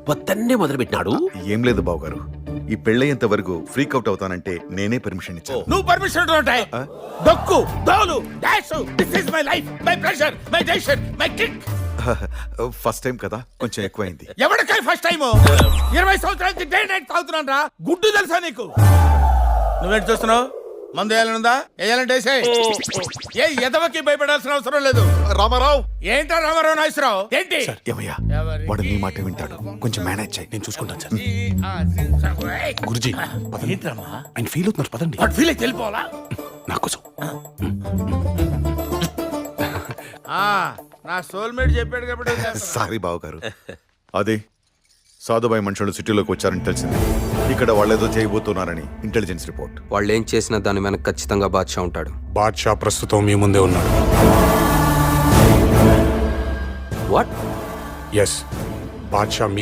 పొద్దున్నే మొదలు పెట్టినాడు. ఏం లేదు బావగారు, ఈ పెళ్ళయ్యేంత వరకు ఫ్రీక్ అవుట్ అవుతానంటే నేనే పర్మిషన్ ఇచ్చాను. నువ్వు పర్మిషన్ ఉంటాయి. దొక్కు దోలు dash. This is my life, my pressure, my decision, my kick. First time కదా, కొంచెం ఎక్కువైంది. ఎవరికై ఫస్ట్ టైం? 20 సంవత్సరాల నుంచి డే నైట్ తాగుతున్నాను రా. గుడ్డు తెలుసా నీకు? నువ్వేంటి చూస్తున్నావు? మందు వేయాలనుందా? వేయాలంటే ఏ ఎదవకి భయపడాల్సిన అవసరం లేదు. రామారావు. ఏంటో రామారావు నాగేశ్వరరావు ఏంటి? ఏమయ్యా, వాడు నీ మాట వింటాడు, కొంచెం మేనేజ్ చేయి. నేను చూసుకుంటాను సార్. గురుజీ ఏంటమ్మా ఆయన ఫీల్ అవుతున్నారు, పదండి. వాడు ఫీల్ అయితే వెళ్ళిపోవాలా? నా కోసం. నా సోల్మేట్ చెప్పాడు కాబట్టి. సారీ బావగారు. అది సాధుబాయి మనుషులు సిటీలోకి వచ్చారని తెలిసింది. ఇక్కడ వాళ్ళేదో చేయబోతున్నారని ఇంటెలిజెన్స్ రిపోర్ట్. వాళ్ళు ఏం చేసినా దాని వెనక ఖచ్చితంగా బాద్షా ఉంటాడు. బాద్షా ప్రస్తుతం మీ ముందే ఉన్నాడు. వాట్? Yes, Badshah me